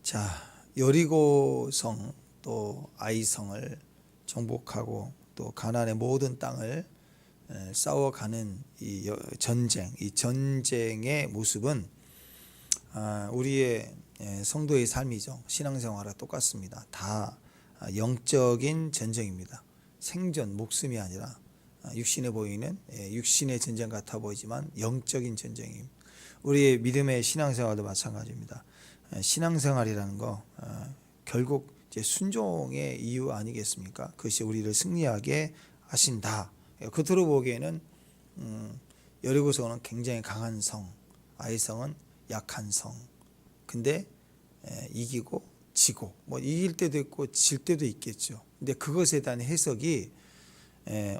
자, 여리고성 또 아이성을 정복하고 또 가나안의 모든 땅을 싸워가는 이 전쟁, 이 전쟁의 모습은 우리의 성도의 삶이죠. 신앙생활과 똑같습니다. 다 영적인 전쟁입니다. 생존, 목숨이 아니라 육신에 보이는 육신의 전쟁 같아 보이지만 영적인 전쟁입니다. 우리의 믿음의 신앙생활도 마찬가지입니다. 신앙생활이라는 거 결국 이제 순종의 이유 아니겠습니까? 그것이 우리를 승리하게 하신다. 겉으로 보기에는 여리고성은 굉장히 강한 성, 아이성은 약한 성. 근데 이기고 지고 뭐 이길 때도 있고 질 때도 있겠죠. 근데 그것에 대한 해석이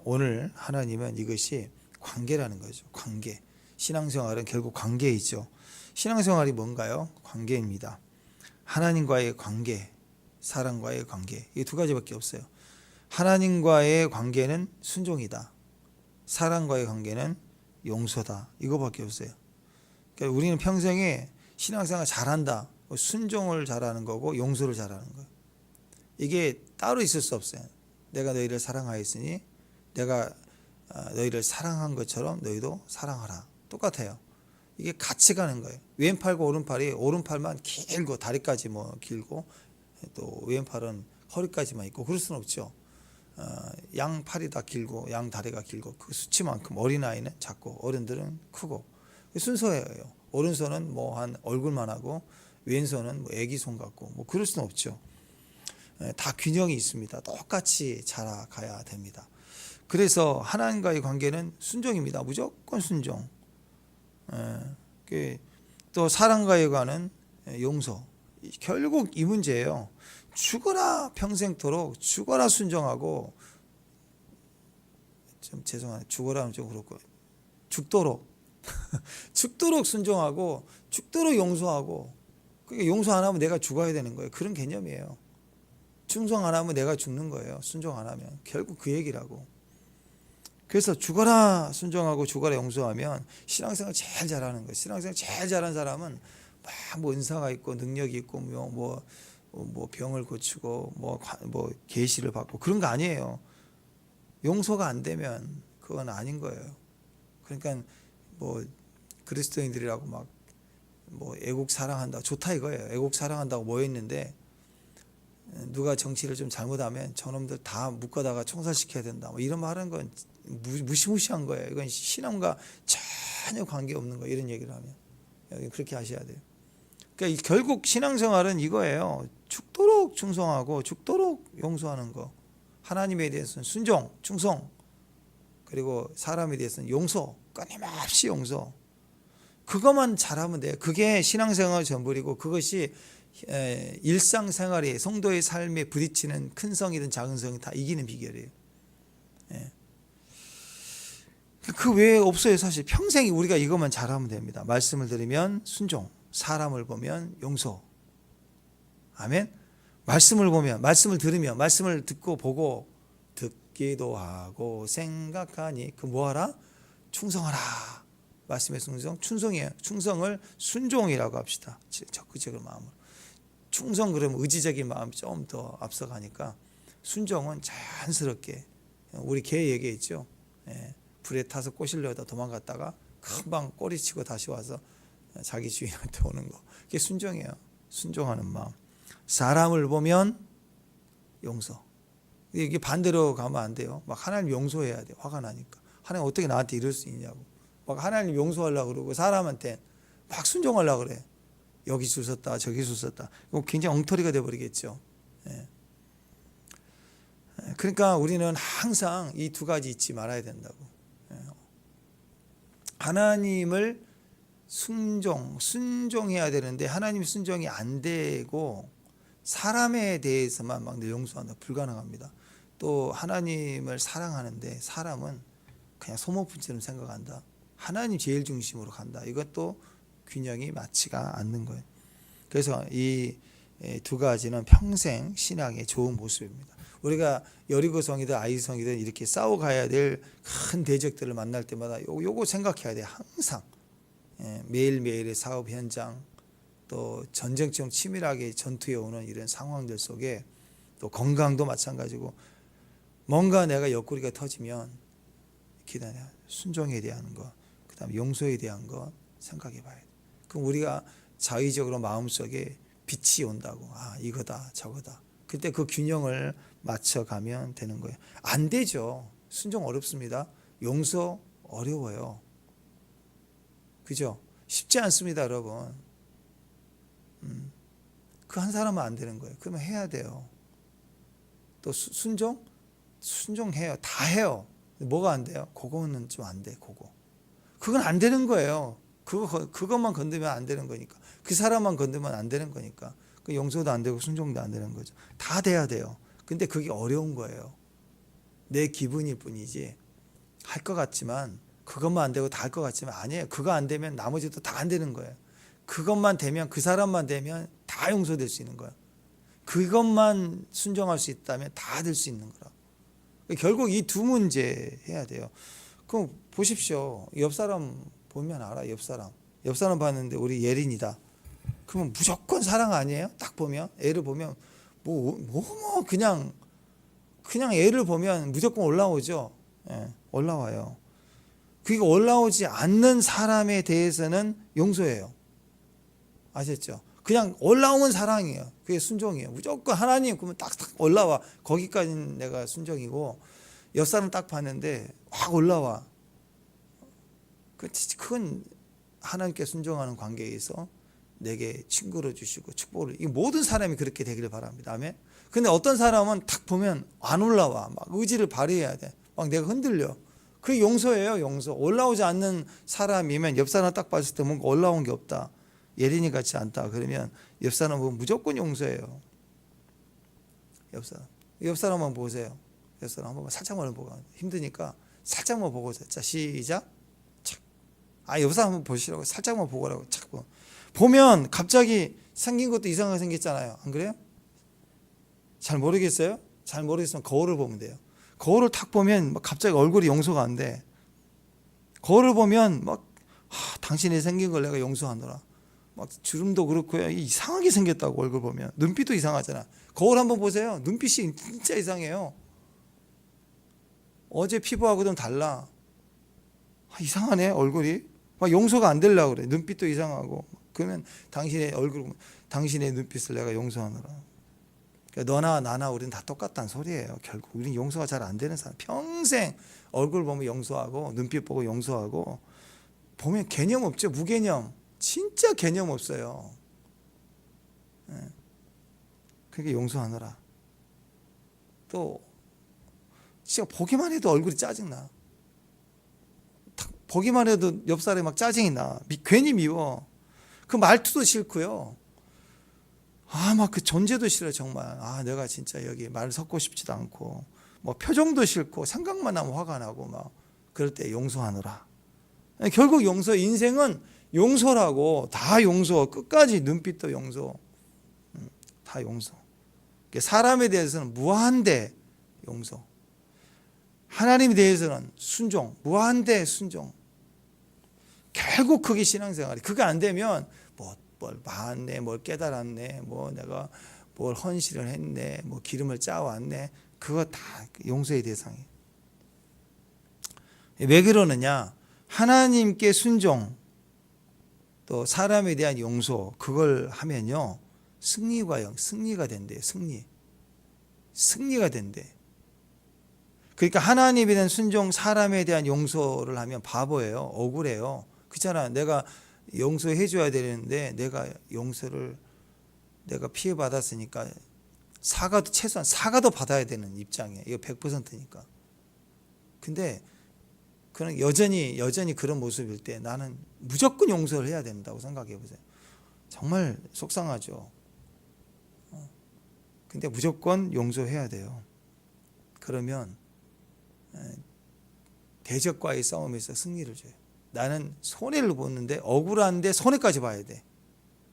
오늘 하나님은 이것이 관계라는 거죠. 관계. 신앙생활은 결국 관계이죠. 신앙생활이 뭔가요? 관계입니다. 하나님과의 관계, 사람과의 관계. 이 두 가지밖에 없어요. 하나님과의 관계는 순종이다. 사람과의 관계는 용서다. 이거밖에 없어요. 그러니까 우리는 평생에 신앙생활 잘한다. 순종을 잘하는 거고 용서를 잘하는 거예요. 이게 따로 있을 수 없어요. 내가 너희를 사랑하였으니 내가 너희를 사랑한 것처럼 너희도 사랑하라. 똑같아요. 이게 같이 가는 거예요. 왼팔과 오른팔이 오른팔만 길고 다리까지 뭐 길고 또 왼팔은 허리까지만 있고 그럴 수는 없죠. 양 팔이 다 길고 양 다리가 길고 그 수치만큼 어린아이는 작고 어른들은 크고 순서예요. 오른손은 뭐 한 얼굴만 하고 왼손은 뭐 애기 손 같고 뭐 그럴 수는 없죠. 다 균형이 있습니다. 똑같이 자라가야 됩니다. 그래서 하나님과의 관계는 순종입니다. 무조건 순종. 또 사랑과의 관은 용서. 결국 이 문제예요. 죽어라 평생토록 죽어라 순종하고 좀 죄송해요. 죽어라는 좀 그렇고 죽도록 죽도록 순종하고 죽도록 용서하고 그러니까 용서 안 하면 내가 죽어야 되는 거예요. 그런 개념이에요. 충성 안 하면 내가 죽는 거예요. 순종 안 하면 결국 그 얘기라고. 그래서 죽어라 순종하고 죽어라 용서하면 신앙생활 제일 잘하는 거예요. 신앙생활 제일 잘하는 사람은 뭐 은사가 있고 능력이 있고 뭐 병을 고치고 뭐 계시를 받고 그런 거 아니에요. 용서가 안 되면 그건 아닌 거예요. 그러니까 뭐 그리스도인들이라고 막 뭐 애국 사랑한다 좋다 이거예요. 애국 사랑한다고 모였는데 누가 정치를 좀 잘못하면 저놈들 다 묶어다가 총살시켜야 된다. 뭐 이런 말하는 건 무시무시한 거예요. 이건 신앙과 전혀 관계없는 거예요. 이런 얘기를 하면 여기 그렇게 하셔야 돼요. 그러니까 결국 신앙생활은 이거예요. 죽도록 충성하고 죽도록 용서하는 거. 하나님에 대해서는 순종, 충성, 그리고 사람에 대해서는 용서, 끊임없이 용서. 그것만 잘하면 돼요. 그게 신앙생활 전부이고 그것이 일상생활이 성도의 삶에 부딪히는 큰 성이든 작은 성이 다 이기는 비결이에요. 그 외에 없어요. 사실 평생 우리가 이것만 잘하면 됩니다. 말씀을 들으면 순종, 사람을 보면 용서. 아멘. 말씀을 보면, 말씀을 들으면, 말씀을 듣고 보고 듣기도 하고 생각하니 그 뭐하라? 충성하라. 말씀의 순종, 충성이에요. 충성을 순종이라고 합시다. 적극적인 마음으로. 충성 그러면 의지적인 마음이 좀 더 앞서가니까 순종은 자연스럽게 우리 개 얘기했죠. 불에 타서 꼬시려다 도망갔다가 금방 꼬리치고 다시 와서 자기 주인한테 오는 거. 그게 순종이에요. 순종하는 마음. 사람을 보면 용서. 이게 반대로 가면 안 돼요. 막 하나님 용서해야 돼요. 화가 나니까. 하나님 어떻게 나한테 이럴 수 있냐고. 막 하나님 용서하려고 그러고 사람한테 막 순종하려고 그래. 여기 줄 섰다 저기 줄 섰다. 굉장히 엉터리가 돼버리겠죠. 그러니까 우리는 항상 이 두 가지 잊지 말아야 된다고. 하나님을 순종해야 되는데 하나님 순종이 안 되고 사람에 대해서만 막 용서한다. 불가능합니다. 또 하나님을 사랑하는데 사람은 그냥 소모품처럼 생각한다. 하나님 제일 중심으로 간다. 이것도 균형이 맞지가 않는 거예요. 그래서 이 두 가지는 평생 신앙의 좋은 모습입니다. 우리가 여리고성이든 아이성이든 이렇게 싸워가야 될 큰 대적들을 만날 때마다 요거 생각해야 돼요. 항상 매일매일의 사업 현장 또 전쟁처럼 치밀하게 전투해 오는 이런 상황들 속에 또 건강도 마찬가지고 뭔가 내가 옆구리가 터지면 기다려 순종에 대한 것, 그다음에 용서에 대한 것 생각해 봐야 돼. 그럼 우리가 자의적으로 마음속에 빛이 온다고. 아, 이거다 저거다. 그때 그 균형을 맞춰가면 되는 거예요. 안 되죠. 순종 어렵습니다. 용서 어려워요. 그죠? 쉽지 않습니다, 여러분. 그 한 사람은 안 되는 거예요. 그러면 해야 돼요. 또 순종해요. 다 해요. 뭐가 안 돼요? 그거는 좀 안 돼. 그건 안 되는 거예요. 그것만 건드면 안 되는 거니까. 그 사람만 건드면 안 되는 거니까. 그 용서도 안 되고 순종도 안 되는 거죠. 다 돼야 돼요. 근데 그게 어려운 거예요. 내 기분일 뿐이지. 할 것 같지만 그것만 안 되고 다 할 것 같지만 아니에요. 그거 안 되면 나머지도 다 안 되는 거예요. 그것만 되면, 그 사람만 되면 다 용서될 수 있는 거예요. 그것만 순종할 수 있다면 다 될 수 있는 거라. 결국 이 두 문제 해야 돼요. 그럼 보십시오. 옆 사람 보면 알아. 옆 사람 봤는데 우리 예린이다. 그러면 무조건 사랑 아니에요? 딱 보면 애를 보면 그냥 애를 보면 무조건 올라오죠. 예, 올라와요. 그게 올라오지 않는 사람에 대해서는 용서해요. 아셨죠? 그냥 올라오면 사랑이에요. 그게 순종이에요. 무조건 하나님 그러면 딱 올라와. 거기까지는 내가 순종이고 옆 사람 딱 봤는데 확 올라와. 그건 하나님께 순종하는 관계에서 내게 친구를 주시고 축복을. 이 모든 사람이 그렇게 되기를 바랍니다. 아멘. 근데 어떤 사람은 딱 보면 안 올라와. 막 의지를 발휘해야 돼. 막 내가 흔들려. 그게 용서예요. 용서. 올라오지 않는 사람이면 옆 사람 딱 봤을 때 뭔가 올라온 게 없다. 예린이 같지 않다. 그러면 옆 사람 보면 무조건 용서해요. 옆 사람만 보세요. 옆 사람 한번 살짝만 보고 힘드니까 살짝만 보고 자 시작. 착. 옆 사람 한번 보시라고 살짝만 보고라고 착 보면 갑자기 생긴 것도 이상하게 생겼잖아요. 안 그래요? 잘 모르겠어요? 잘 모르겠으면 거울을 보면 돼요. 거울을 탁 보면 막 갑자기 얼굴이 용서가 안 돼. 거울을 보면 막 당신이 생긴 걸 내가 용서하노라. 막 주름도 그렇고요. 이상하게 생겼다고 얼굴 보면. 눈빛도 이상하잖아. 거울 한번 보세요. 눈빛이 진짜 이상해요. 어제 피부하고는 달라. 이상하네 얼굴이. 막 용서가 안 되려고 그래. 눈빛도 이상하고. 그러면 당신의 얼굴, 당신의 눈빛을 내가 용서하노라. 그러니까 너나 나나 우리는 다 똑같다는 소리예요. 결국 우리는 용서가 잘 안 되는 사람. 평생 얼굴 보면 용서하고 눈빛 보고 용서하고 보면 개념 없죠. 무개념. 진짜 개념 없어요. 그러니까 용서하노라. 또 진짜 보기만 해도 얼굴이 짜증나. 보기만 해도 옆 사람이 막 짜증이 나. 괜히 미워. 그 말투도 싫고요. 막 그 존재도 싫어 정말. 내가 진짜 여기 말 섞고 싶지도 않고 뭐 표정도 싫고 생각만 하면 화가 나고 막 그럴 때 용서하노라. 결국 용서, 인생은 용서라고. 다 용서. 끝까지 눈빛도 용서. 다 용서. 사람에 대해서는 무한대 용서. 하나님에 대해서는 순종. 무한대 순종. 결국 그게 신앙생활이. 그게 안 되면 뭘 봤네, 뭘 깨달았네, 뭐 내가 뭘 헌신을 했네, 뭐 기름을 짜왔네. 그거 다 용서의 대상이에요. 왜 그러느냐? 하나님께 순종, 또 사람에 대한 용서, 그걸 하면요 승리가 된대요. 승리가 된대. 그러니까 하나님에 대한 순종, 사람에 대한 용서를 하면 바보예요. 억울해요. 그렇잖아. 내가 용서해 줘야 되는데 내가 용서를 내가 피해 받았으니까 최소한 사과도 받아야 되는 입장이에요. 이거 100%니까. 근데 그는 여전히 그런 모습일 때 나는 무조건 용서를 해야 된다고 생각해 보세요. 정말 속상하죠. 근데 무조건 용서해야 돼요. 그러면 대적과의 싸움에서 승리를 줘요. 나는 손해를 보는데 억울한데 손해까지 봐야 돼.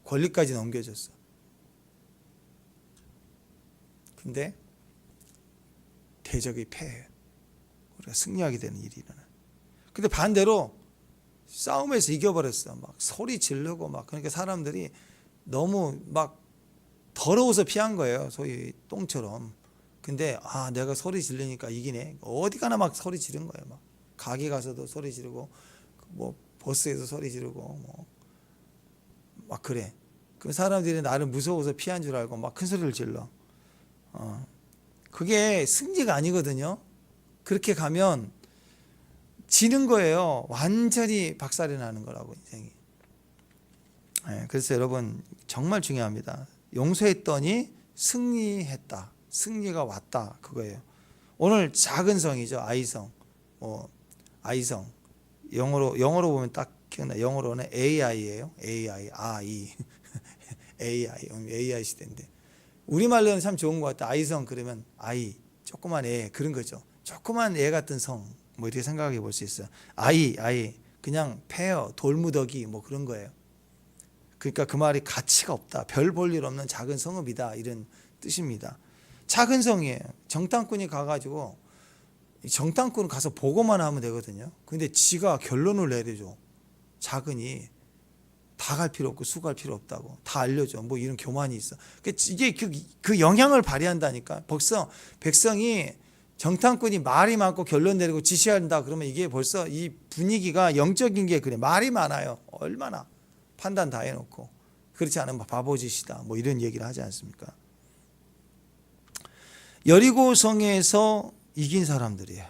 권리까지 넘겨줬어. 근데 대적이 패해. 우리가 승리하게 되는 일이 일어나. 근데 반대로 싸움에서 이겨버렸어. 막 소리 지르고 막. 그러니까 사람들이 너무 막 더러워서 피한 거예요. 소위 똥처럼. 근데 내가 소리 지르니까 이기네. 어디 가나 막 소리 지른 거예요. 막 가게 가서도 소리 지르고 뭐 버스에서 소리 지르고 뭐 막 그래. 그 사람들이 나를 무서워서 피한 줄 알고 막 큰 소리를 질러. 그게 승리가 아니거든요. 그렇게 가면 지는 거예요. 완전히 박살이 나는 거라고 인생이. 그래서 여러분 정말 중요합니다. 용서했더니 승리했다. 승리가 왔다. 그거예요. 오늘 작은 성이죠. 아이성. 아이성. 영어로 보면 딱 기억나. 영어로는 AI예요. AI. AI 시대인데. 우리말로는 참 좋은 것 같아. 아이성 그러면 아이, 조그만 애 그런 거죠. 조그만 애 같은 성. 뭐 이렇게 생각해 볼 수 있어요. 아이 그냥 폐허, 돌무더기 뭐 그런 거예요. 그러니까 그 말이 가치가 없다. 별 볼 일 없는 작은 성읍이다. 이런 뜻입니다. 작은 성이에요. 정탐꾼이 가가지고 정탐꾼 가서 보고만 하면 되거든요. 근데 지가 결론을 내려줘. 작으니 다 갈 필요 없고 수갈 필요 없다고 다 알려줘. 뭐 이런 교만이 있어. 이게 그 영향을 발휘한다니까. 벌써 백성이 정탐꾼이 말이 많고 결론 내리고 지시한다 그러면 이게 벌써 이 분위기가 영적인 게 그래. 말이 많아요. 얼마나 판단 다 해놓고 그렇지 않으면 바보짓이다. 뭐 이런 얘기를 하지 않습니까? 여리고 성에서 이긴 사람들이에요.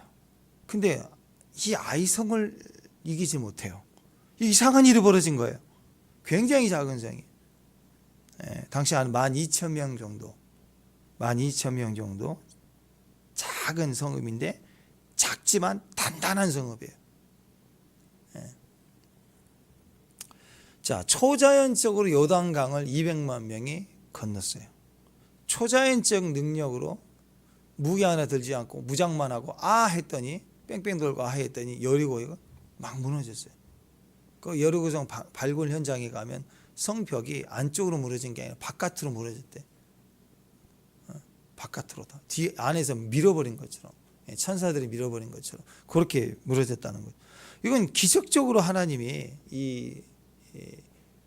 근데 이 아이성을 이기지 못해요. 이상한 일이 벌어진 거예요. 굉장히 작은 성이. 당시 한 12,000명 정도. 12,000명 정도. 작은 성읍인데 작지만 단단한 성읍이에요. 자, 초자연적으로 요단강을 200만 명이 건넜어요. 초자연적 능력으로 무기 하나 들지 않고 무장만 하고 했더니 뺑뺑 돌고 했더니 여리고가 막 무너졌어요. 그 여리고성 발굴 현장에 가면 성벽이 안쪽으로 무너진 게 아니라 바깥으로 무너졌대. 바깥으로 다 뒤 안에서 밀어버린 것처럼, 천사들이 밀어버린 것처럼 그렇게 무너졌다는 거예요. 이건 기적적으로 하나님이 이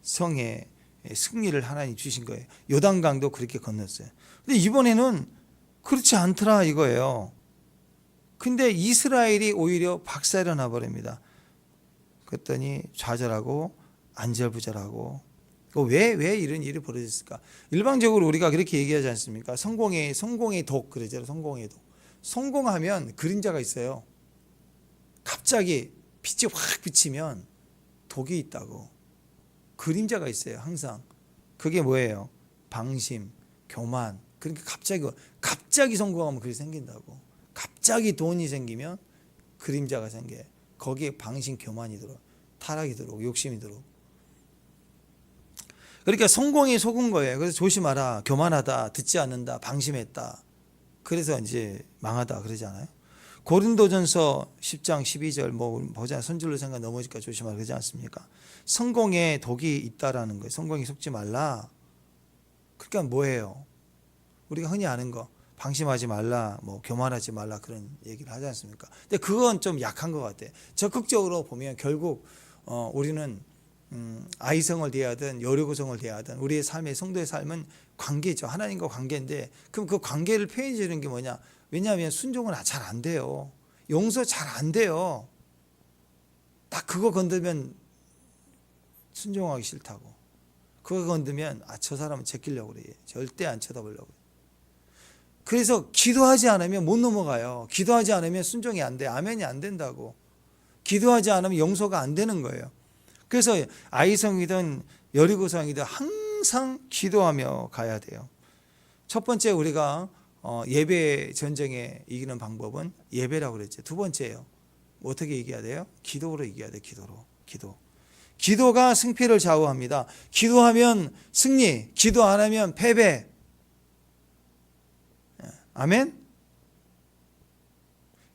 성에 승리를 하나님 주신 거예요. 요단강도 그렇게 건넜어요. 근데 이번에는 그렇지 않더라 이거예요. 근데 이스라엘이 오히려 박살이 나버립니다. 그랬더니 좌절하고 안절부절하고. 왜 이런 일이 벌어졌을까? 일방적으로 우리가 그렇게 얘기하지 않습니까? 성공의 독 그러죠. 성공의 독. 성공하면 그림자가 있어요. 갑자기 빛이 확 비치면 독이 있다고. 그림자가 있어요. 항상. 그게 뭐예요? 방심, 교만. 그러니까 갑자기 성공하면 그게 생긴다고. 갑자기 돈이 생기면 그림자가 생겨요. 거기에 방심, 교만이 들어요. 타락이 들어오고 욕심이 들어오고. 그러니까 성공에 속은 거예요. 그래서 조심하라. 교만하다. 듣지 않는다. 방심했다. 그래서 이제 망하다 그러지 않아요? 고린도전서 10장 12절 뭐 보자. 손질로 생각 넘어질까 조심하라 그러지 않습니까? 성공에 독이 있다라는 거예요. 성공에 속지 말라. 그러니까 뭐예요? 우리가 흔히 아는 거. 방심하지 말라, 뭐 교만하지 말라 그런 얘기를 하지 않습니까? 근데 그건 좀 약한 것 같아요. 적극적으로 보면 결국 우리는 아이성을 대하든 여리고성을 대하든 우리의 삶의 성도의 삶은 관계죠. 하나님과 관계인데 그럼 그 관계를 표현해 주는 게 뭐냐? 왜냐하면 순종은 잘 안 돼요. 용서 잘 안 돼요. 딱 그거 건드면 순종하기 싫다고. 그거 건드면 저 사람은 제끼려고 그래. 절대 안 쳐다보려고 그래. 그래서 기도하지 않으면 못 넘어가요. 기도하지 않으면 순종이 안 돼. 아멘이 안 된다고. 기도하지 않으면 용서가 안 되는 거예요. 그래서 아이성이든 여리고성이든 항상 기도하며 가야 돼요. 첫 번째 우리가 예배 전쟁에 이기는 방법은 예배라고 그랬죠. 두 번째예요. 어떻게 이겨야 돼요? 기도로 이겨야 돼요. 기도가 승패를 좌우합니다. 기도하면 승리, 기도 안 하면 패배. 아멘?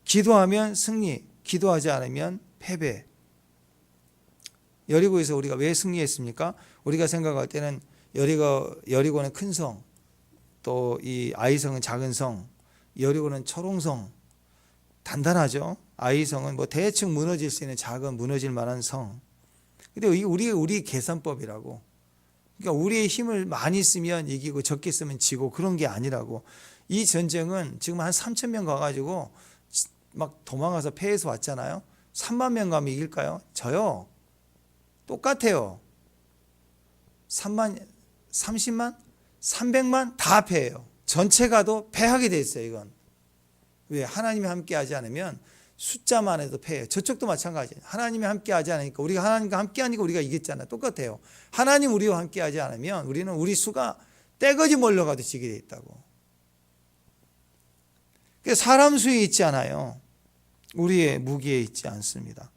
기도하면 승리, 기도하지 않으면 패배. 여리고에서 우리가 왜 승리했습니까? 우리가 생각할 때는 여리고는 큰 성, 또 이 아이성은 작은 성, 여리고는 초롱성, 단단하죠. 아이성은 뭐 대충 무너질 수 있는 작은 무너질 만한 성. 근데 우리 계산법이라고. 그러니까 우리의 힘을 많이 쓰면 이기고 적게 쓰면 지고 그런 게 아니라고. 이 전쟁은 지금 한 3천 명 가가지고 막 도망가서 패해서 왔잖아요. 3만 명 가면 이길까요? 저요. 똑같아요. 3만, 30만, 300만 다 패해요. 전체 가도 패하게 돼 있어요. 이건. 왜? 하나님이 함께하지 않으면 숫자만 해도 패해요. 저쪽도 마찬가지예요. 하나님이 함께하지 않으니까 우리가 하나님과 함께하니까 우리가 이겼잖아요. 똑같아요. 하나님 우리와 함께하지 않으면 우리는 우리 수가 떼거지 몰려가도 지게 돼 있다고. 사람 수에 있지 않아요. 우리의 무기에 있지 않습니다.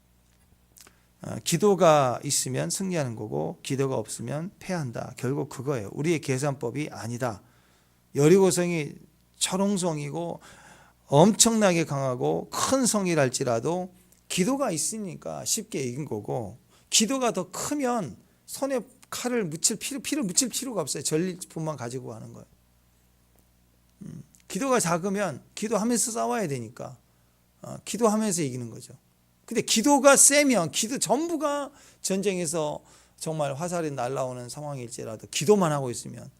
기도가 있으면 승리하는 거고 기도가 없으면 패한다. 결국 그거예요. 우리의 계산법이 아니다. 여리고성이 철옹성이고 엄청나게 강하고 큰 성이랄지라도 기도가 있으니까 쉽게 이긴 거고, 기도가 더 크면 손에 칼을 묻힐 피를 묻힐 필요가 없어요. 전리품만 가지고 하는 거예요. 기도가 작으면 기도하면서 싸워야 되니까 기도하면서 이기는 거죠. 근데 기도가 세면 기도 전부가 전쟁에서 정말 화살이 날아오는 상황일지라도 기도만 하고 있으면,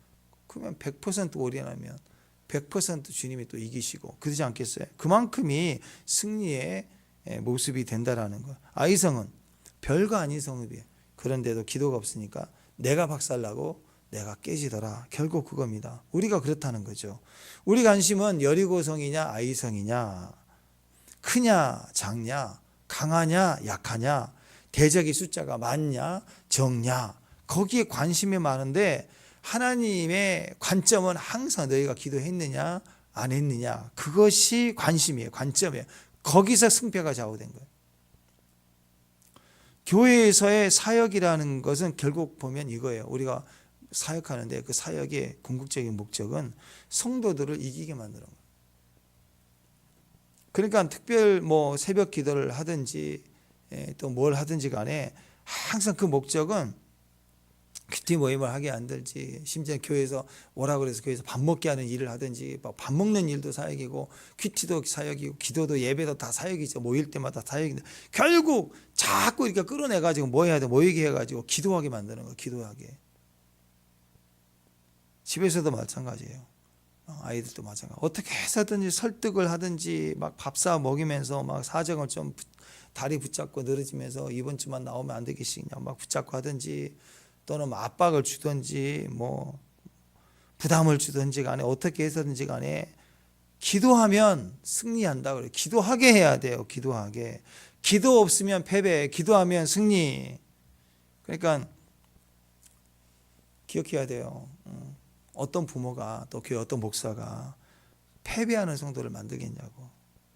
그러면 100% 올인하면 100% 주님이 또 이기시고 그러지 않겠어요? 그만큼이 승리의 모습이 된다라는 거예요. 아이성은 별거 아닌 성읍이에요. 그런데도 기도가 없으니까 내가 박살나고 내가 깨지더라. 결국 그겁니다. 우리가 그렇다는 거죠. 우리 관심은 여리고성이냐 아이성이냐, 크냐 작냐, 강하냐 약하냐, 대적의 숫자가 많냐 적냐, 거기에 관심이 많은데 하나님의 관점은 항상 너희가 기도했느냐 안 했느냐, 그것이 관심이에요. 관점이에요. 거기서 승패가 좌우된 거예요. 교회에서의 사역이라는 것은 결국 보면 이거예요. 우리가 사역하는데 그 사역의 궁극적인 목적은 성도들을 이기게 만드는 거예요. 그러니까 특별 새벽 기도를 하든지 또 뭘 하든지 간에 항상 그 목적은 큐티 모임을 하게 안 될지, 심지어 교회에서 오라 그래서 교회에서 밥 먹게 하는 일을 하든지, 밥 먹는 일도 사역이고 큐티도 사역이고 기도도 예배도 다 사역이죠. 모일 때마다 사역인데 결국 자꾸 이렇게 끌어내가지고 뭐 해야 돼? 모이게 해가지고 기도하게 만드는 거예요. 기도하게. 집에서도 마찬가지예요. 아이들도 마찬가지. 어떻게 해서든지 설득을 하든지 막 밥 사 먹이면서 막 사정을 좀 다리 붙잡고 늘어지면서 이번 주만 나오면 안 되겠냐 막 붙잡고 하든지, 또는 압박을 주든지 부담을 주든지 간에 어떻게 해서든지 간에 기도하면 승리한다 그래요. 기도하게 해야 돼요. 기도하게. 기도 없으면 패배, 기도하면 승리. 그러니까 기억해야 돼요. 어떤 부모가 또 교회 어떤 목사가 패배하는 성도를 만들겠냐고.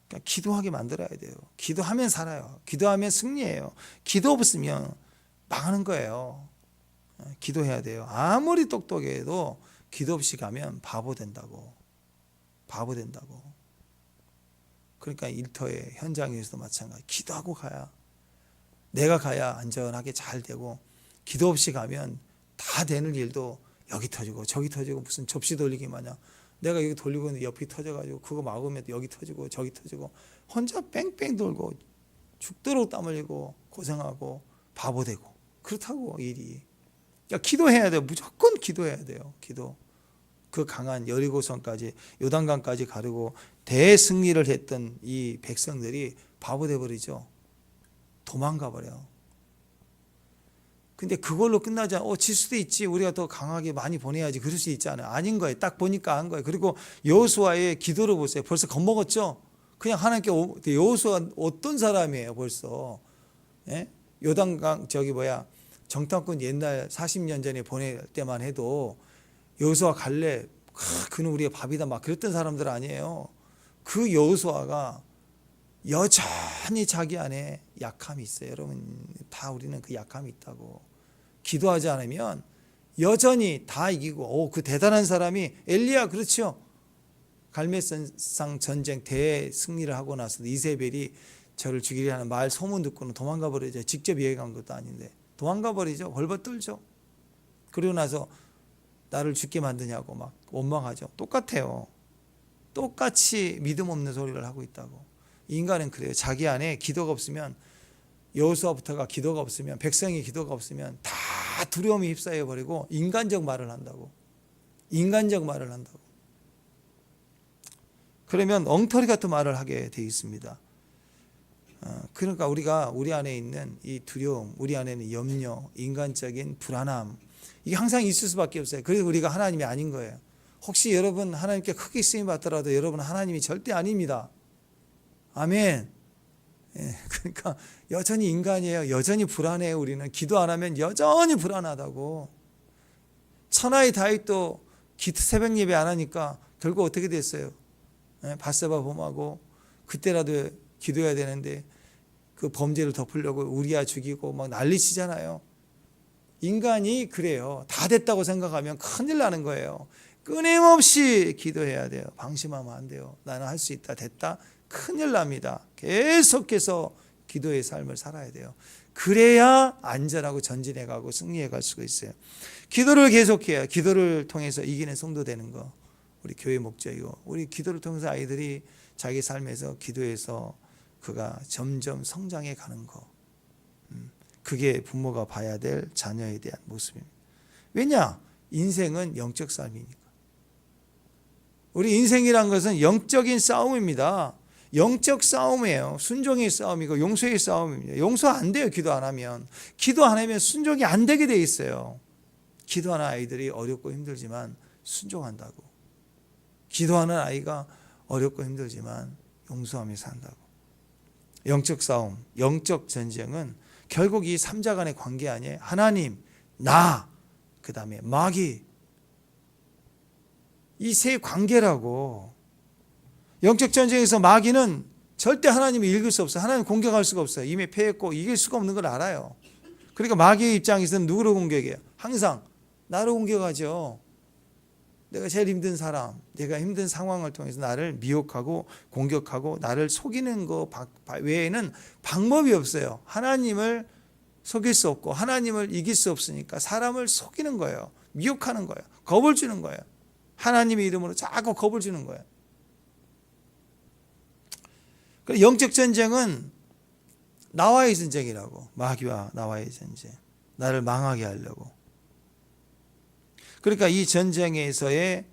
그러니까 기도하게 만들어야 돼요. 기도하면 살아요. 기도하면 승리해요. 기도 없으면 망하는 거예요. 기도해야 돼요. 아무리 똑똑해도 기도 없이 가면 바보 된다고. 바보 된다고. 그러니까 일터의 현장에서도 마찬가지. 기도하고 가야, 내가 가야 안전하게 잘 되고, 기도 없이 가면 다 되는 일도 여기 터지고 저기 터지고, 무슨 접시 돌리기 마냥 내가 여기 돌리고 있는데 옆이 터져가지고 그거 막으면 여기 터지고 저기 터지고, 혼자 뺑뺑 돌고 죽도록 땀 흘리고 고생하고 바보 되고, 그렇다고 일이. 기도해야 돼요. 무조건 기도해야 돼요. 기도. 그 강한 여리고성까지 요단강까지 가르고 대승리를 했던 이 백성들이 바보 돼버리죠. 도망가 버려요. 근데 그걸로 끝나지 않아. 질 수도 있지. 우리가 더 강하게 많이 보내야지. 그럴 수 있지 않아요. 아닌 거예요. 딱 보니까 안 거예요. 그리고 여호수아의 기도를 보세요. 벌써 겁먹었죠. 그냥 하나님께 여호수아 어떤 사람이에요. 벌써. 예? 요단강 정탐꾼 옛날 40년 전에 보낼 때만 해도 여호수아 갈래, 그는 우리의 밥이다 막 그랬던 사람들 아니에요. 그 여호수아가 여전히 자기 안에 약함이 있어요. 여러분 다 우리는 그 약함이 있다고. 기도하지 않으면 여전히 다 이기고, 그 대단한 사람이 엘리야, 그렇죠. 갈멜산 전쟁 대승리를 하고 나서 이세벨이 저를 죽이려 하는 말 소문 듣고는 도망가 버리죠. 직접 여행한 것도 아닌데 도망가 버리죠. 벌벌 떨죠. 그러고 나서 나를 죽게 만드냐고 막 원망하죠. 똑같아요. 똑같이 믿음 없는 소리를 하고 있다고. 인간은 그래요. 자기 안에 기도가 없으면, 여호수아부터가 기도가 없으면, 백성이 기도가 없으면 다 다 두려움에 휩싸여 버리고 인간적 말을 한다고. 인간적 말을 한다고. 그러면 엉터리 같은 말을 하게 돼 있습니다. 그러니까 우리가 우리 안에 있는 이 두려움, 우리 안에 있는 염려, 인간적인 불안함, 이게 항상 있을 수밖에 없어요. 그래서 우리가 하나님이 아닌 거예요. 혹시 여러분 하나님께 크게 쓰임 받더라도 여러분은 하나님이 절대 아닙니다. 아멘. 그러니까 여전히 인간이에요. 여전히 불안해요. 우리는 기도 안 하면 여전히 불안하다고. 천하의 다윗도 새벽 예배 안 하니까 결국 어떻게 됐어요? 바세바 범하고 그때라도 기도해야 되는데 그 범죄를 덮으려고 우리야 죽이고 막 난리치잖아요. 인간이 그래요. 다 됐다고 생각하면 큰일 나는 거예요. 끊임없이 기도해야 돼요. 방심하면 안 돼요. 나는 할 수 있다, 됐다, 큰일 납니다. 계속해서 기도의 삶을 살아야 돼요. 그래야 안전하고 전진해가고 승리해갈 수가 있어요. 기도를 계속해야 기도를 통해서 이기는 성도 되는 거 우리 교회 목적이고, 우리 기도를 통해서 아이들이 자기 삶에서 기도해서 그가 점점 성장해 가는 거, 그게 부모가 봐야 될 자녀에 대한 모습입니다. 왜냐? 인생은 영적 삶이니까. 우리 인생이란 것은 영적인 싸움입니다. 영적 싸움이에요. 순종의 싸움이고 용서의 싸움입니다. 용서 안 돼요. 기도 안 하면. 기도 안 하면 순종이 안 되게 돼 있어요. 기도하는 아이들이 어렵고 힘들지만 순종한다고. 기도하는 아이가 어렵고 힘들지만 용서하며 산다고. 영적 싸움, 영적 전쟁은 결국 이 삼자 간의 관계 아니에요. 하나님, 나, 그 다음에 마귀, 이 세 관계라고. 영적 전쟁에서 마귀는 절대 하나님이 읽을 수 없어요. 하나님 공격할 수가 없어요. 이미 패했고 이길 수가 없는 걸 알아요. 그러니까 마귀의 입장에서는 누구를 공격해요? 항상 나를 공격하죠. 내가 제일 힘든 사람, 내가 힘든 상황을 통해서 나를 미혹하고 공격하고 나를 속이는 거 외에는 방법이 없어요. 하나님을 속일 수 없고 하나님을 이길 수 없으니까 사람을 속이는 거예요. 미혹하는 거예요. 겁을 주는 거예요. 하나님의 이름으로 자꾸 겁을 주는 거예요. 영적 전쟁은 나와의 전쟁이라고. 마귀와 나와의 전쟁. 나를 망하게 하려고. 그러니까 이 전쟁에서의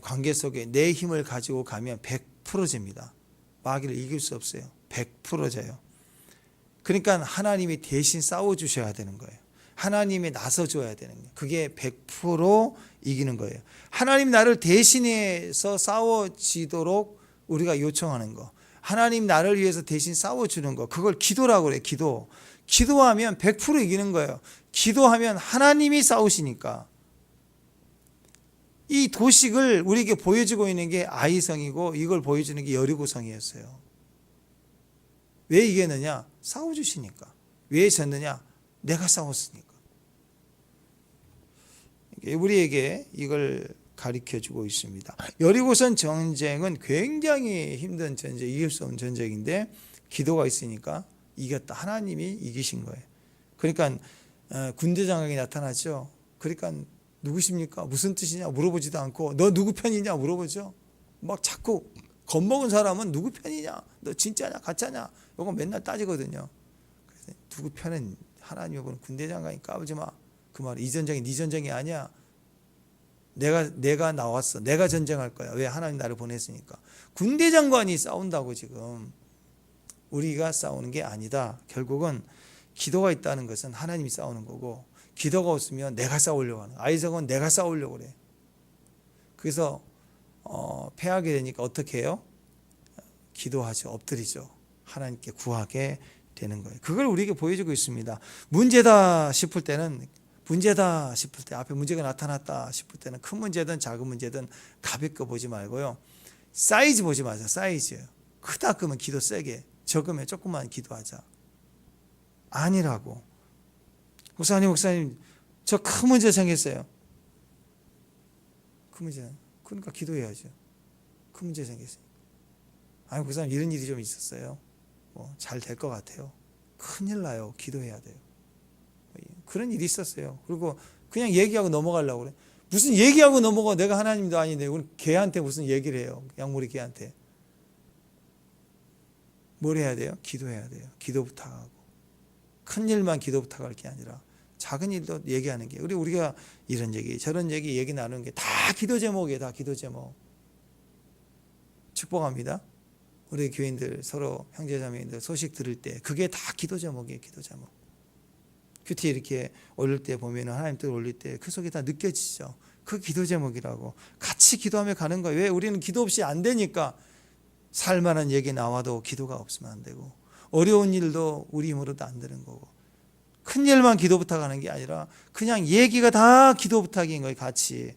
관계 속에 내 힘을 가지고 가면 100% 집니다. 마귀를 이길 수 없어요. 100% 져요. 그러니까 하나님이 대신 싸워주셔야 되는 거예요. 하나님이 나서줘야 되는 거예요. 그게 100% 이기는 거예요. 하나님 나를 대신해서 싸워지도록 우리가 요청하는 거. 하나님 나를 위해서 대신 싸워주는 거. 그걸 기도라고 그래요. 기도. 기도하면 100% 이기는 거예요. 기도하면 하나님이 싸우시니까. 이 도식을 우리에게 보여주고 있는 게 아이성이고 이걸 보여주는 게 여리고성이었어요. 왜 이겼느냐? 싸워주시니까. 왜 졌느냐? 내가 싸웠으니까. 우리에게 이걸 가르쳐주고 있습니다. 여리고성 전쟁은 굉장히 힘든 전쟁, 이길 수 없는 전쟁인데 기도가 있으니까 이겼다. 하나님이 이기신 거예요. 그러니까 군대 장관이 나타났죠. 그러니까 누구십니까? 무슨 뜻이냐 물어보지도 않고 너 누구 편이냐 물어보죠. 막 자꾸 겁먹은 사람은 누구 편이냐? 너 진짜냐 가짜냐? 이거 맨날 따지거든요. 그래서 누구 편은 하나님이고 군대 장관이 까불지 마. 그 말 이 전쟁이 네 전쟁이 아니야. 내가 나왔어. 내가 전쟁할 거야. 왜? 하나님 나를 보냈으니까. 군대 장관이 싸운다고 지금. 우리가 싸우는 게 아니다. 결국은 기도가 있다는 것은 하나님이 싸우는 거고 기도가 없으면 내가 싸우려고 하는 거야. 아이성은 내가 싸우려고 그래. 그래서 패하게 되니까 어떻게 해요? 기도하죠. 엎드리죠. 하나님께 구하게 되는 거예요. 그걸 우리에게 보여주고 있습니다. 문제다 싶을 때는 문제다 싶을 때 앞에 문제가 나타났다 싶을 때는 큰 문제든 작은 문제든 가볍게 보지 말고요. 사이즈 보지 마세요. 사이즈. 크다 그러면 기도 세게, 적으면 조금만 기도하자. 아니라고. 목사님 저 큰 문제 생겼어요. 큰 문제. 그러니까 기도해야죠. 큰 문제 생겼어요. 아니 목사님 이런 일이 좀 있었어요. 잘 될 것 같아요. 큰일 나요. 기도해야 돼요. 그런 일이 있었어요. 그리고 그냥 얘기하고 넘어가려고 그래. 무슨 얘기하고 넘어가. 내가 하나님도 아닌데 우리 걔한테 무슨 얘기를 해요. 양무리 걔한테. 뭘 해야 돼요? 기도해야 돼요. 기도 부탁하고. 큰 일만 기도 부탁할 게 아니라 작은 일도 얘기하는 게 우리가 이런 얘기 저런 얘기 나누는 게 다 기도 제목이에요. 다 기도 제목. 축복합니다. 우리 교인들 서로 형제자매인들 소식 들을 때 그게 다 기도 제목이에요. 기도 제목. 큐티 이렇게 올릴 때 보면 하나님 뜻 올릴 때 그 속에 다 느껴지죠. 그 기도 제목이라고. 같이 기도하며 가는 거예요. 왜? 우리는 기도 없이 안 되니까. 살만한 얘기 나와도 기도가 없으면 안 되고, 어려운 일도 우리 힘으로도 안 되는 거고, 큰 일만 기도 부탁하는 게 아니라 그냥 얘기가 다 기도 부탁인 거예요. 같이.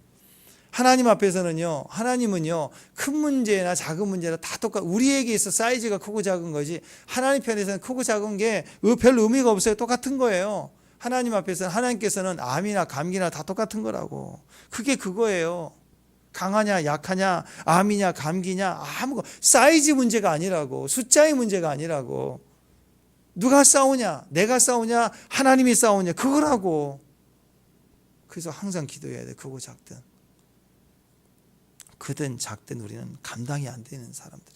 하나님 앞에서는요, 하나님은요, 큰 문제나 작은 문제나 다 똑같. 우리에게 있어 사이즈가 크고 작은 거지, 하나님 편에서는 크고 작은 게 별 의미가 없어요. 똑같은 거예요. 하나님 앞에서는, 하나님께서는 암이나 감기나 다 똑같은 거라고. 그게 그거예요. 강하냐 약하냐, 암이냐 감기냐, 아무 사이즈 문제가 아니라고. 숫자의 문제가 아니라고. 누가 싸우냐, 내가 싸우냐, 하나님이 싸우냐, 그거라고. 그래서 항상 기도해야 돼. 크고 작든 크든 작든 우리는 감당이 안 되는 사람들.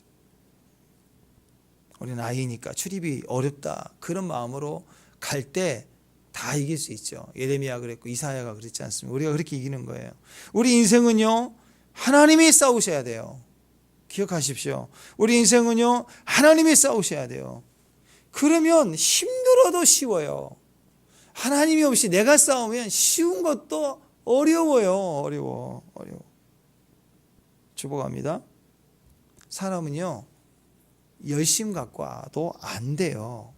우리는 아이니까 출입이 어렵다, 그런 마음으로 갈 때 다 이길 수 있죠. 예레미야 그랬고 이사야가 그랬지 않습니까? 우리가 그렇게 이기는 거예요. 우리 인생은요, 하나님이 싸우셔야 돼요. 기억하십시오. 우리 인생은요, 하나님이 싸우셔야 돼요. 그러면 힘들어도 쉬워요. 하나님이 없이 내가 싸우면 쉬운 것도 어려워요. 어려워. 축복합니다. 사람은요, 열심 갖고 와도 안 돼요.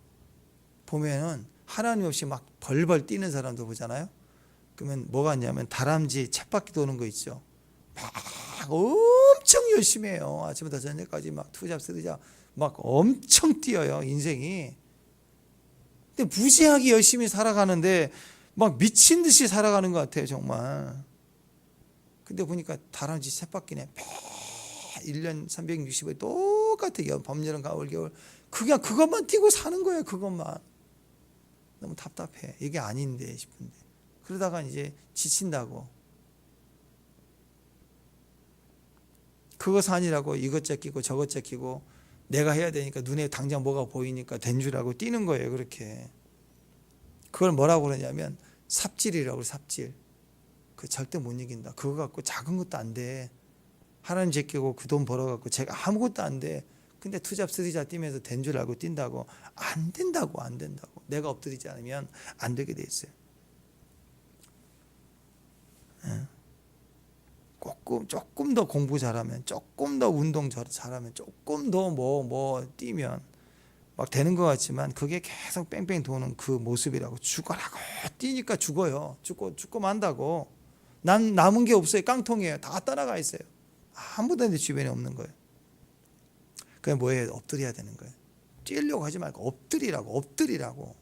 보면은 하나님 없이 막 벌벌 뛰는 사람도 보잖아요. 그러면 뭐가 있냐면 다람쥐 쳇바퀴 도는 거 있죠. 막 엄청 열심히 해요. 아침부터 저녁까지 막 투잡 쓰리잡 막 엄청 뛰어요, 인생이. 근데 무지하게 열심히 살아가는데 막 미친 듯이 살아가는 것 같아요, 정말. 근데 보니까 다람쥐 쳇바퀴네. 1년 365일 똑같아요. 봄, 여름, 가을, 겨울. 그냥 그것만 뛰고 사는 거예요. 그것만. 너무 답답해. 이게 아닌데 싶은데. 그러다가 이제 지친다고. 그거 산이라고 이것 제끼고 저것 제끼고 내가 해야 되니까 눈에 당장 뭐가 보이니까 된 줄 알고 뛰는 거예요. 그렇게. 그걸 뭐라고 그러냐면 삽질이라고. 삽질. 그 절대 못 이긴다. 그거 갖고 작은 것도 안 돼. 하나님 제끼고 그 돈 벌어갖고 제가 아무것도 안 돼. 근데 투잡 쓰리잡 뛰면서 된 줄 알고 뛴다고. 안 된다고. 내가 엎드리지 않으면 안 되게 돼 있어요. 조금 더 공부 잘하면, 조금 더 운동 잘하면, 조금 더 뭐 뛰면 막 되는 것 같지만 그게 계속 뺑뺑 도는 그 모습이라고. 죽어라고. 뛰니까 죽어요. 죽고 만다고. 남은 게 없어요. 깡통이에요. 다 따라가 있어요. 아무도 내 주변에 없는 거예요. 그게 뭐예요? 엎드려야 되는 거예요. 뛰려고 하지 말고 엎드리라고.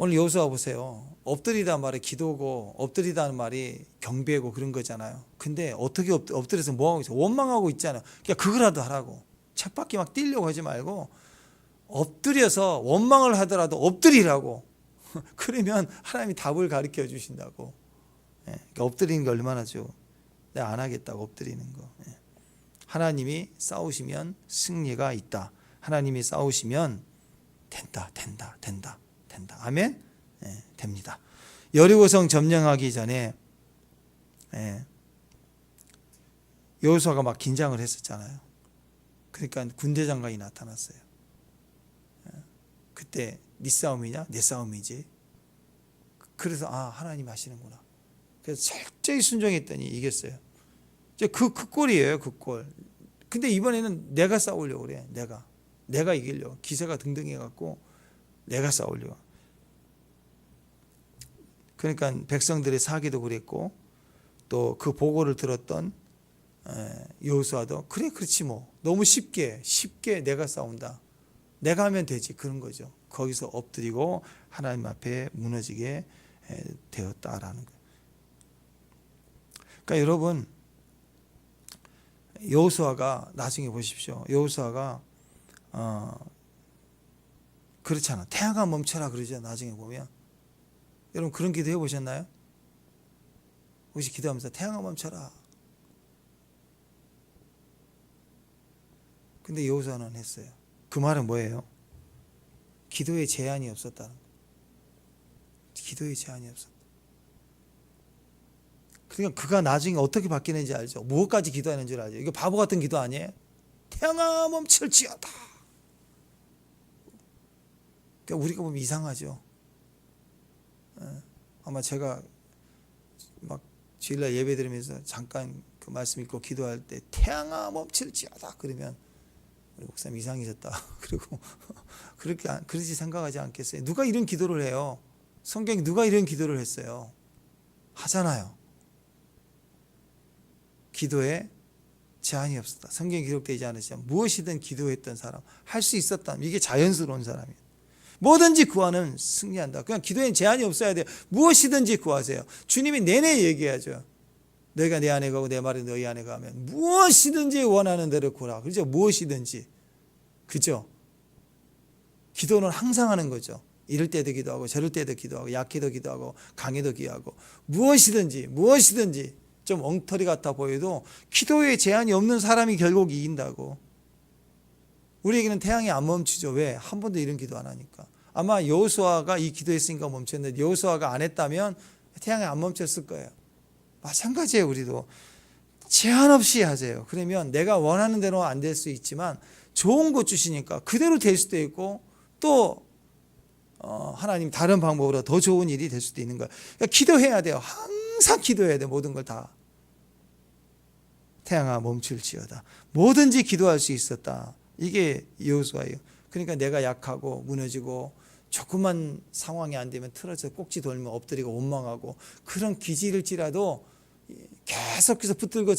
오늘 여호수아 보세요. 엎드리다 말이 기도고, 엎드리다는 말이 경배고 그런 거잖아요. 근데 어떻게 엎드려서 뭐 하고 있어? 원망하고 있잖아요. 그러니까 그거라도 하라고. 쳇바퀴 막 뛰려고 하지 말고 엎드려서 원망을 하더라도 엎드리라고. 그러면 하나님이 답을 가르쳐 주신다고. 그러니까 엎드리는 게 얼마나 좋아. 내가 안 하겠다고 엎드리는 거. 하나님이 싸우시면 승리가 있다. 하나님이 싸우시면 된다. 아멘. 됩니다. 여리고성 점령하기 전에 여호수아가 막 긴장을 했었잖아요. 그러니까 군대 장관이 나타났어요. 그때 네 싸움이냐? 내 싸움이지. 그래서 하나님 하시는구나. 그래서 철저히 순종했더니 이겼어요. 그 꼴이에요. 그 꼴. 근데 이번에는 내가 싸우려고 그래. 내가 이기려고. 기세가 등등해갖고 내가 싸우려고. 그러니까 백성들의 사기도 그랬고, 또 그 보고를 들었던 여호수아도 그렇지 뭐. 너무 쉽게 내가 싸운다. 내가 하면 되지. 그런 거죠. 거기서 엎드리고 하나님 앞에 무너지게 되었다라는 거예요. 그러니까 여러분, 여호수아가 나중에 보십시오. 여호수아가 그렇잖아. 태양아 멈춰라 그러죠. 나중에 보면. 여러분 그런 기도 해보셨나요? 혹시 기도하면서 태양아 멈춰라. 근데 여호수아는 했어요. 그 말은 뭐예요? 기도에 제한이 없었다는 거예요. 기도에 제한이 없었다. 그러니까 그가 나중에 어떻게 바뀌는지 알죠? 무엇까지 기도하는 줄 알죠? 이거 바보 같은 기도 아니에요? 태양아 멈출지어다. 그러니까 우리가 보면 이상하죠. 아마 제가 막 주일날 예배 드리면서 잠깐 그 말씀 읽고 기도할 때 태양아 멈출지어다 그러면 우리 목사님 이상해졌다. 그리고 그러지 생각하지 않겠어요? 누가 이런 기도를 해요? 성경에 누가 이런 기도를 했어요? 하잖아요. 기도에 제한이 없었다. 성경에 기록되지 않으시면 무엇이든 기도했던 사람, 할 수 있었다. 이게 자연스러운 사람이에요. 뭐든지 구하는 승리한다. 그냥 기도에 제한이 없어야 돼요. 무엇이든지 구하세요. 주님이 내내 얘기하죠. 너희가 내 안에 가고 내 말이 너희 안에 가면 무엇이든지 원하는 대로 구하라. 그렇죠? 무엇이든지. 그죠? 기도는 항상 하는 거죠. 이럴 때도 기도하고 저럴 때도 기도하고 약해도 기도하고 강해도 기도하고 무엇이든지 좀 엉터리 같아 보여도 기도에 제한이 없는 사람이 결국 이긴다고. 우리에게는 태양이 안 멈추죠. 왜? 한 번도 이런 기도 안 하니까. 아마 여호수아가 이 기도했으니까 멈췄는데 여호수아가 안 했다면 태양이 안 멈췄을 거예요. 마찬가지예요. 우리도 제한 없이 하세요. 그러면 내가 원하는 대로 안 될 수 있지만 좋은 것 주시니까 그대로 될 수도 있고 또 하나님 다른 방법으로 더 좋은 일이 될 수도 있는 거예요. 그러니까 기도해야 돼요. 항상 기도해야 돼요. 모든 걸 다. 태양아 멈출지어다. 뭐든지 기도할 수 있었다. 이게 여호수아예요. 그러니까 내가 약하고 무너지고 조그만 상황이 안 되면 틀어져 꼭지 돌면 엎드리고 원망하고 그런 기질일지라도 계속해서 붙들고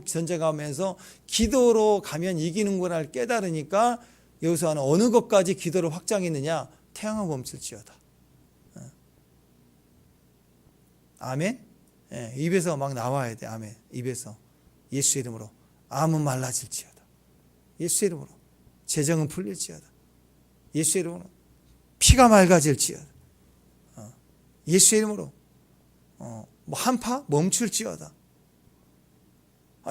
전쟁하면서 기도로 가면 이기는구나를 깨달으니까 여호수아는 어느 것까지 기도를 확장했느냐? 태양아 멈출지어다. 아멘? 입에서 막 나와야 돼. 아멘. 입에서. 예수의 이름으로. 암은 말라질지어다. 예수의 이름으로. 재정은 풀릴지어다. 예수의 이름으로. 피가 맑아질지어다. 예수의 이름으로. 한파 멈출지어다.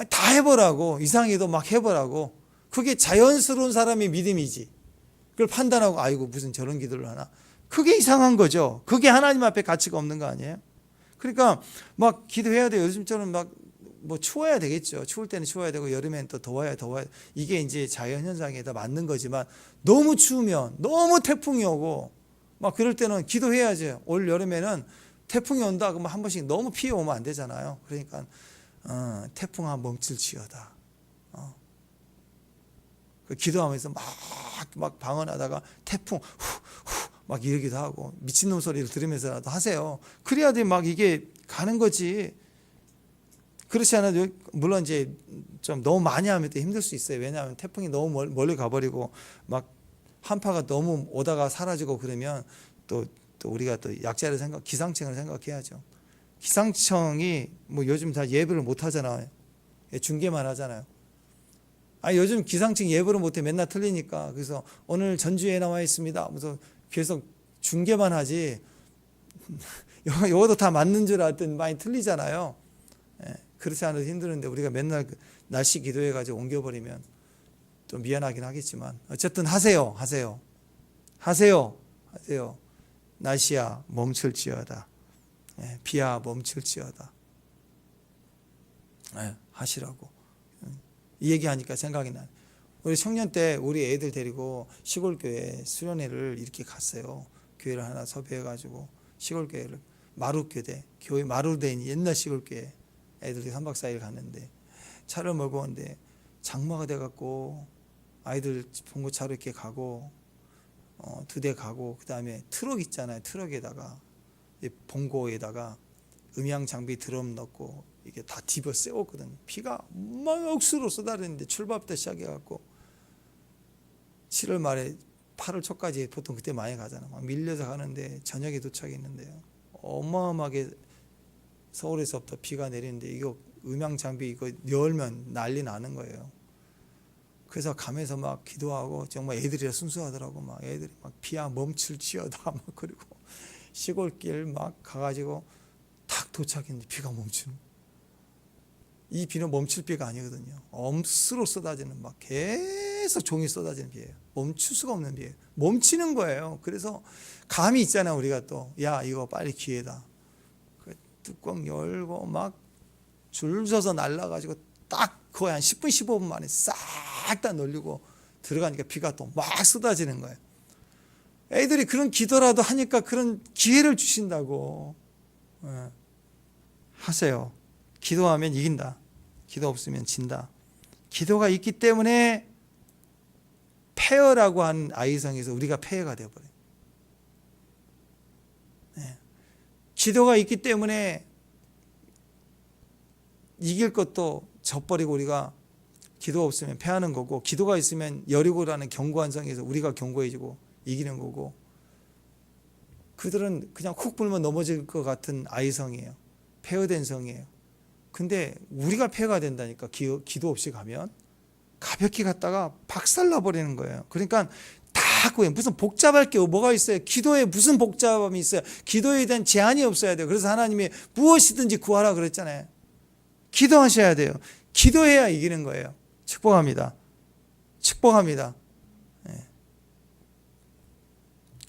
다 해보라고. 이상해도 막 해보라고. 그게 자연스러운 사람의 믿음이지. 그걸 판단하고 아이고 무슨 저런 기도를 하나. 그게 이상한 거죠. 그게 하나님 앞에 가치가 없는 거 아니에요? 그러니까 막 기도해야 돼요. 요즘처럼 막 뭐 추워야 되겠죠. 추울 때는 추워야 되고 여름엔 또 더워야. 이게 이제 자연현상에 다 맞는 거지만 너무 추우면 너무 태풍이 오고 막 그럴 때는 기도해야죠. 올 여름에는 태풍이 온다 그러면 한 번씩 너무 피해 오면 안 되잖아요. 그러니까 태풍아 멈출지어다. 기도하면서 막 방언하다가 태풍 막 이러기도 하고 미친놈 소리를 들으면서라도 하세요. 그래야 돼 막 이게 가는 거지. 그렇지 않아도 물론 이제 좀 너무 많이 하면 또 힘들 수 있어요. 왜냐하면 태풍이 너무 멀리 가버리고 막 한파가 너무 오다가 사라지고 그러면 또 우리가 또 약자를 기상청을 생각해야죠. 기상청이 뭐 요즘 다 예보를 못 하잖아요. 중계만 하잖아요. 요즘 기상청 예보를 못해 맨날 틀리니까 그래서 오늘 전주에 나와 있습니다. 그래서 계속 중계만 하지. 이것도 다 맞는 줄 알았더니 많이 틀리잖아요. 그렇지 않아도 힘드는데 우리가 맨날 날씨 기도해가지고 옮겨버리면 좀 미안하긴 하겠지만 어쨌든 하세요. 날씨야 멈출지어다. 비야 멈출지어다. 하시라고. 이 얘기하니까 생각이 나요. 우리 청년 때 우리 애들 데리고 시골교회 수련회를 이렇게 갔어요. 교회를 하나 섭외해가지고 시골교회를 마루교대 교회 마루된 옛날 시골교회 애들이 3박 4일 갔는데 차를 몰고 오는데 장마가 돼갖고 아이들 봉고차로 이렇게 가고 2대 가고 그 다음에 트럭 있잖아요. 트럭에다가 봉고에다가 음향 장비 드럼 넣고 이게 다 뒤집어 세웠거든요. 비가 막 억수로 쏟아지는데 출발부터 시작해갖고 7월 말에 8월 초까지 보통 그때 많이 가잖아. 막 밀려서 가는데 저녁에 도착했는데요. 어마어마하게 서울에서부터 비가 내리는데 이거 음향 장비 이거 열면 난리 나는 거예요. 그래서 가면서 막 기도하고 정말 애들이 순수하더라고. 막 애들이 막 비야 멈출지어다 막 그리고 시골길 막 가가지고 탁 도착했는데 비가 멈추는. 이 비는 멈출 비가 아니거든요. 엄수로 쏟아지는 막 계속 종이 쏟아지는 비예요. 멈출 수가 없는 비예요. 멈추는 거예요. 그래서 감이 있잖아요. 우리가 또 야 이거 빨리 기회다. 그 뚜껑 열고 막 줄 서서 날라가지고 딱 거의 한 10분 15분 만에 싹 다 놀리고 들어가니까 비가 또 막 쏟아지는 거예요. 애들이 그런 기도라도 하니까 그런 기회를 주신다고. 하세요. 기도하면 이긴다. 기도 없으면 진다. 기도가 있기 때문에 폐허라고 한 아이성에서 우리가 폐허가 되어버려요. 기도가 있기 때문에 이길 것도 져버리고 우리가 기도가 없으면 패하는 거고, 기도가 있으면 여리고라는 견고한 성에서 우리가 견고해지고 이기는 거고, 그들은 그냥 훅 불면 넘어질 것 같은 아이성이에요. 폐허된 성이에요. 근데 우리가 폐허가 된다니까. 기도 없이 가면 가볍게 갔다가 박살나버리는 거예요. 그러니까 다 구해. 무슨 복잡할 게 뭐가 있어요? 기도에 무슨 복잡함이 있어요? 기도에 대한 제한이 없어야 돼요. 그래서 하나님이 무엇이든지 구하라 그랬잖아요. 기도하셔야 돼요. 기도해야 이기는 거예요. 축복합니다. 축복합니다.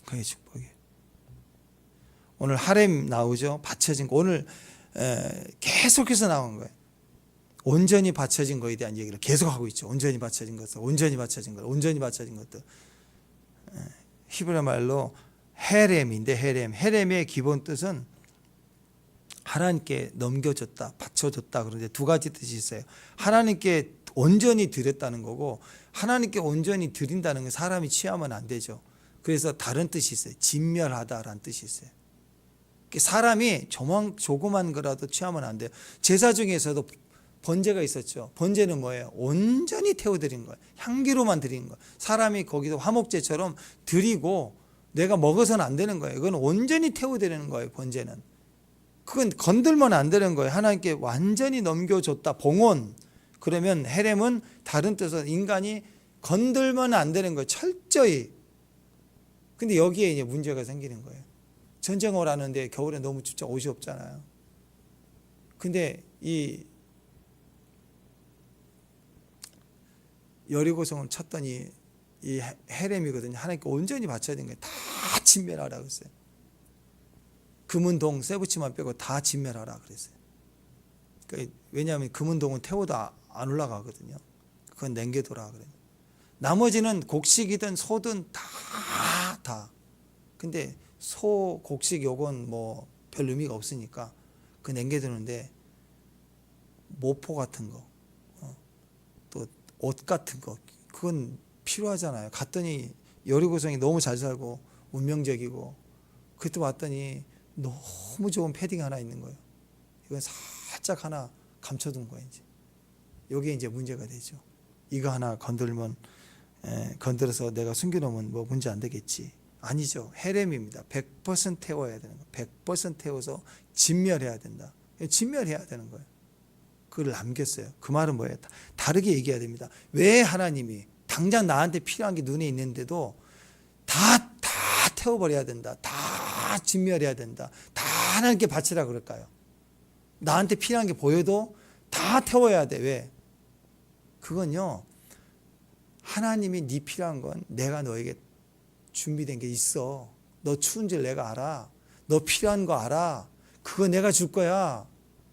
그게 축복이에요. 오늘 하렘 나오죠. 받쳐진 거. 오늘 계속해서 나온 거예요. 온전히 받쳐진 거에 대한 얘기를 계속하고 있죠. 온전히 받쳐진 것들, 온전히 받쳐진 것, 온전히 받쳐진 것들. 히브리 말로 헤렘인데 헤렘의 기본 뜻은 하나님께 넘겨줬다, 바쳐줬다. 그런데 두 가지 뜻이 있어요. 하나님께 온전히 드렸다는 거고, 하나님께 온전히 드린다는 건 사람이 취하면 안 되죠. 그래서 다른 뜻이 있어요. 진멸하다라는 뜻이 있어요. 사람이 조그만 거라도 취하면 안 돼요. 제사 중에서도 번제가 있었죠. 번제는 뭐예요? 온전히 태워드린 거예요. 향기로만 드린 거예요. 사람이 거기서 화목제처럼 드리고 내가 먹어서는 안 되는 거예요. 그건 온전히 태워드리는 거예요. 번제는. 그건 건들면 안 되는 거예요. 하나님께 완전히 넘겨줬다. 봉헌. 그러면 헤렘은 다른 뜻으로 인간이 건들면 안 되는 거예요. 철저히. 근데 여기에 이제 문제가 생기는 거예요. 전쟁을 하는데 겨울에 너무 춥죠. 옷이 없잖아요. 근데 이 여리고성을 쳤더니 이 헤렘이거든요. 하나님께 온전히 바쳐야 되는 거예요. 다 진멸하라 그랬어요. 금은동 세부치만 빼고 다 진멸하라 그랬어요. 그러니까 왜냐하면 금은동은 태워도 안 올라가거든요. 그건 남겨둬라 그래요. 나머지는 곡식이든 소든 다. 근데 소, 곡식 요건 뭐 별 의미가 없으니까 그 남겨두는데 모포 같은 거, 또 옷 같은 거, 그건 필요하잖아요. 갔더니 여리고성이 너무 잘 살고 운명적이고, 그때 왔더니 너무 좋은 패딩 하나 있는 거예요. 이건 살짝 하나 감춰둔 거예요. 이게 이제 문제가 되죠. 이거 하나 건들어서 내가 숨겨놓으면 뭐 문제 안 되겠지. 아니죠. 헤렘입니다. 100% 태워야 되는 거예요. 100% 태워서 진멸해야 된다. 진멸해야 되는 거예요. 그걸 남겼어요. 그 말은 뭐예요? 다르게 얘기해야 됩니다. 왜 하나님이 당장 나한테 필요한 게 눈에 있는데도 다 태워버려야 된다. 다 진멸해야 된다. 다 하나님께 바치라 그럴까요? 나한테 필요한 게 보여도 다 태워야 돼. 왜? 그건요, 하나님이 네 필요한 건 내가 너에게 준비된 게 있어. 너 추운 줄 내가 알아. 너 필요한 거 알아. 그거 내가 줄 거야.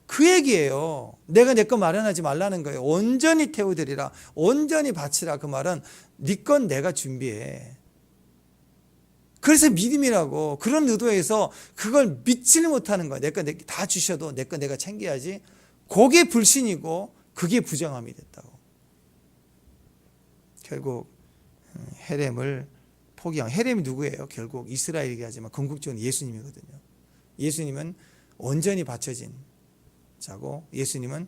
그 얘기예요. 내가 내 거 마련하지 말라는 거예요. 온전히 태워드리라. 온전히 바치라. 그 말은 네 건 내가 준비해. 그래서 믿음이라고. 그런 의도에서 그걸 믿지를 못하는 거야. 내 거 다 주셔도 내 거 내가 챙겨야지. 그게 불신이고 그게 부정함이 됐다고. 결국 헤렘을 포기한. 헤렘이 누구예요? 결국 이스라엘이긴 하지만 궁극적으로 예수님이거든요. 예수님은 온전히 바쳐진 자고, 예수님은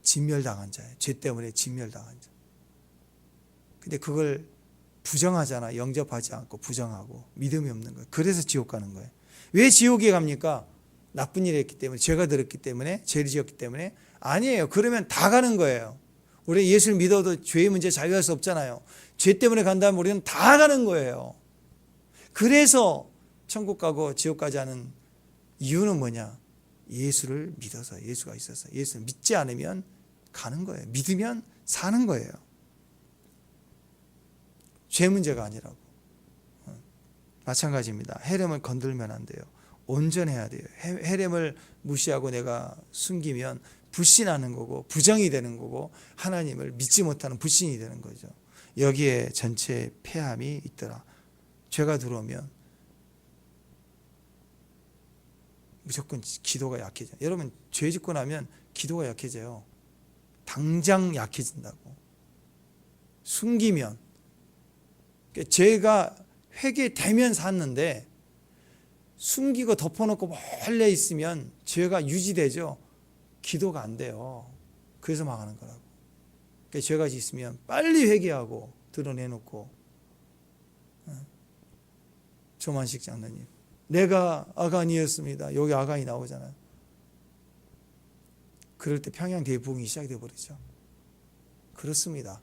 진멸당한 자예요. 죄 때문에 진멸당한 자. 근데 그걸 부정하잖아. 영접하지 않고 부정하고 믿음이 없는 거예요. 그래서 지옥 가는 거예요. 왜 지옥에 갑니까? 나쁜 일을 했기 때문에, 죄가 들었기 때문에, 죄를 지었기 때문에? 아니에요. 그러면 다 가는 거예요. 우리 예수를 믿어도 죄의 문제 자유할 수 없잖아요. 죄 때문에 간다면 우리는 다 가는 거예요. 그래서 천국 가고 지옥 가지 않은 이유는 뭐냐? 예수를 믿어서, 예수가 있어서. 예수를 믿지 않으면 가는 거예요. 믿으면 사는 거예요. 죄 문제가 아니라고. 마찬가지입니다. 헤렘을 건들면 안 돼요. 온전해야 돼요. 헤렘을 무시하고 내가 숨기면 불신하는 거고 부정이 되는 거고 하나님을 믿지 못하는 불신이 되는 거죠. 여기에 전체 폐함이 있더라. 죄가 들어오면 무조건 기도가 약해져요. 여러분 죄 짓고 나면 기도가 약해져요. 당장 약해진다고. 숨기면 죄가 회개되면 샀는데 숨기고 덮어놓고 몰래 있으면 죄가 유지되죠. 기도가 안 돼요. 그래서 망하는 거라고. 그러니까 죄가 있으면 빨리 회개하고 드러내놓고. 조만식 장로님, 내가 아간이었습니다. 여기 아간이 나오잖아요. 그럴 때 평양 대부흥이 시작돼 버리죠. 그렇습니다.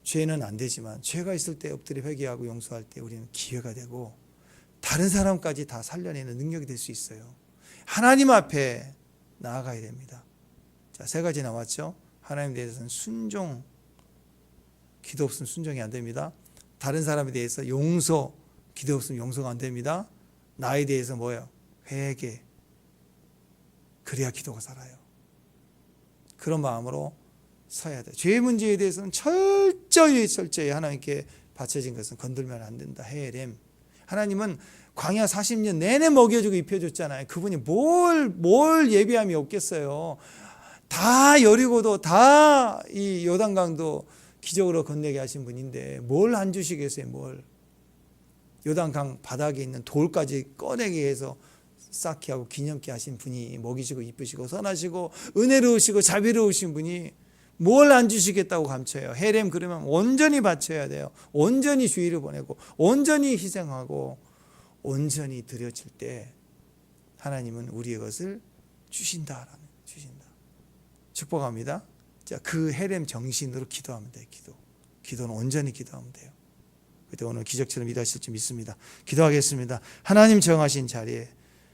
죄는 안 되지만 죄가 있을 때 엎드려 회개하고 용서할 때 우리는 기회가 되고 다른 사람까지 다 살려내는 능력이 될 수 있어요. 하나님 앞에 나아가야 됩니다. 자, 세 가지 나왔죠. 하나님에 대해서는 순종, 기도 없으면 순종이 안 됩니다. 다른 사람에 대해서 용서, 기도 없으면 용서가 안 됩니다. 나에 대해서 뭐예요? 회개. 그래야 기도가 살아요. 그런 마음으로 서야 돼요. 죄 문제에 대해서는 철저히 하나님께 바쳐진 것은 건들면 안 된다. 헤렘. 하나님은 광야 40년 내내 먹여주고 입혀줬잖아요. 그분이 뭘 예비함이 없겠어요. 다 여리고도 다 이 요단강도 기적으로 건너게 하신 분인데 뭘 안 주시겠어요. 뭘. 요단강 바닥에 있는 돌까지 꺼내게 해서 쌓게 하고 기념케 하신 분이 먹이시고 이쁘시고 선하시고 은혜로우시고 자비로우신 분이 뭘 안 주시겠다고 감춰요. 헤렘 그러면 온전히 바쳐야 돼요. 온전히 주의를 보내고 온전히 희생하고 온전히 드려질 때 하나님은 우리의 것을 주신다. 축복합니다. 자, 그 헤렘 정신으로 기도하면 돼요. 기도는 온전히 기도하면 돼요. 그때 오늘 기적처럼 일하실 줄 믿습니다. 기도하겠습니다. 하나님 정하신 자리에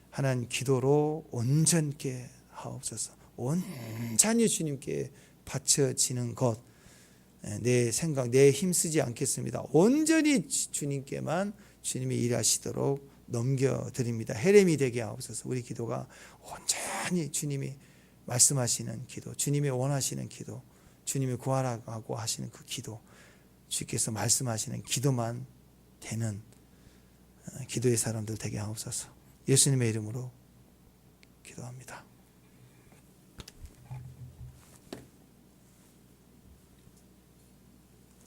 하나님 기도로 온전케 하옵소서. 온전히 주님께 바쳐지는 것, 내 생각, 내 힘쓰지 않겠습니다. 온전히 주님께만 주님이 일하시도록 넘겨드립니다. 헤렘이 되게 하옵소서. 우리 기도가 온전히 주님이 말씀하시는 기도, 주님이 원하시는 기도, 주님이 구하라고 하시는 그 기도, 주께서 말씀하시는 기도만 되는 기도의 사람들 되게 하옵소서. 예수님의 이름으로 기도합니다.